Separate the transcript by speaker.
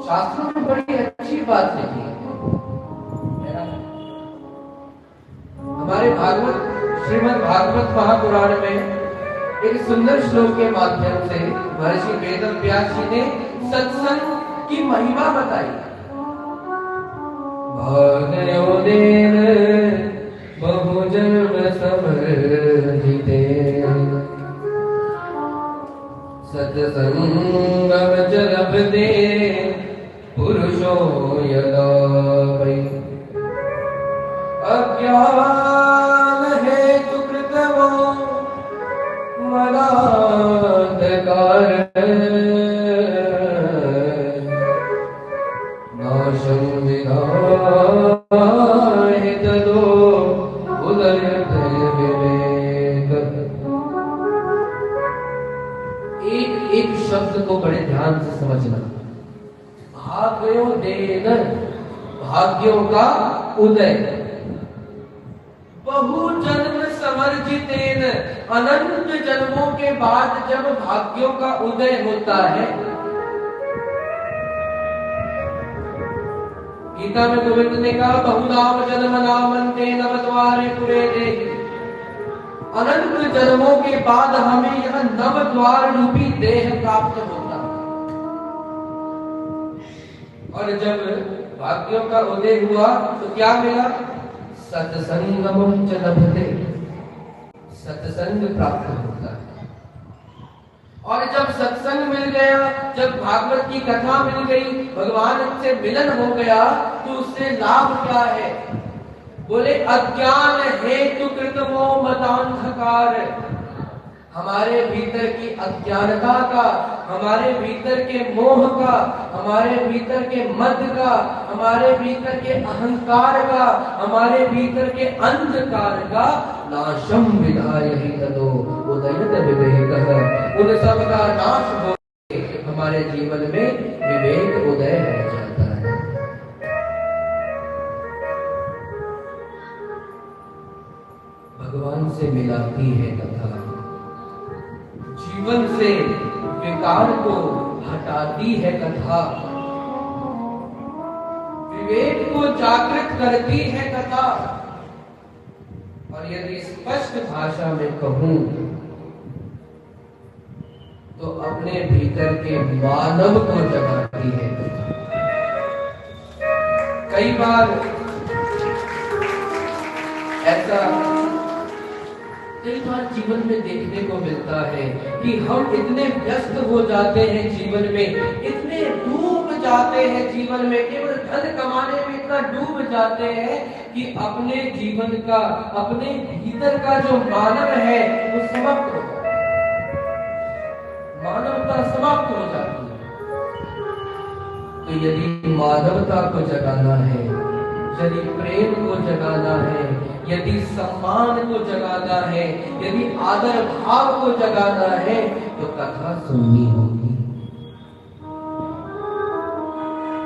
Speaker 1: शास्त्रों में बड़ी अच्छी बात लिखी है। हमारे भागवत श्रीमद् भागवत महापुराण में एक सुंदर श्लोक के माध्यम से महर्षि वेदव्यास जी ने सत्संग की महिमा बताई। भाग्यो देन बहु जन्म समर्जिते सत्संगम च लभते पुरुषो यदा वै अज्ञान हेतु कृतमो मदान्धकार नाशं विधाय तदो उदयते विवेक। एक एक शब्द को बड़े ध्यान से समझना। भाग्यो देन, भाग्यों का उदय, बहु जन्म समर्जितेन, अनंत जन्मों के बाद जब भाग्यों का उदय होता है। गीता में गोविंद ने कहा बहुनाम जन्म नामन्ते नवद्वारे पुरे देहि। अनंत जन्मों के बाद हमें यह नव द्वार रूपी देह प्राप्त होता है। और जब भाग्यों का उदय हुआ तो क्या मिला? सत्संगम च लभते, सत्संग प्राप्त होता है। और जब सत्संग मिल गया, जब भागवत की कथा मिल गई, भगवान से मिलन हो गया, तो उससे लाभ क्या है? बोले अज्ञान हेतु कृतमो मदान्धकार। हमारे भीतर की अज्ञानता का, हमारे भीतर के मोह का, हमारे भीतर के मद का, हमारे भीतर के अहंकार का, हमारे भीतर के अंधकार का नाशम विधायहि ततो उदयत विवेकः। उन सब का नाश हो हमारे जीवन में विवेक उदय हो जाता है। भगवान से मिलाती है कथा, जीवन से विकार को हटाती है कथा, विवेक को जागृत करती है कथा। और यदि स्पष्ट भाषा में कहूं तो अपने भीतर के मानव को जगाती है कथा। कई बार ऐसा जीवन में देखने को मिलता है कि हम इतने व्यस्त हो जाते हैं जीवन में, इतने डूब जाते हैं जीवन में, केवल धन कमाने में इतना डूब जाते हैं कि अपने जीवन का, अपने भीतर का जो मानव है वो समाप्त हो जाता है, मानवता समाप्त हो जाती है। तो यदि मानवता को जगाना है, यदि प्रेम को जगाना है, यदि सम्मान को जगाना है, यदि आदर भाव को जगाना है, तो कथा सुननी होगी।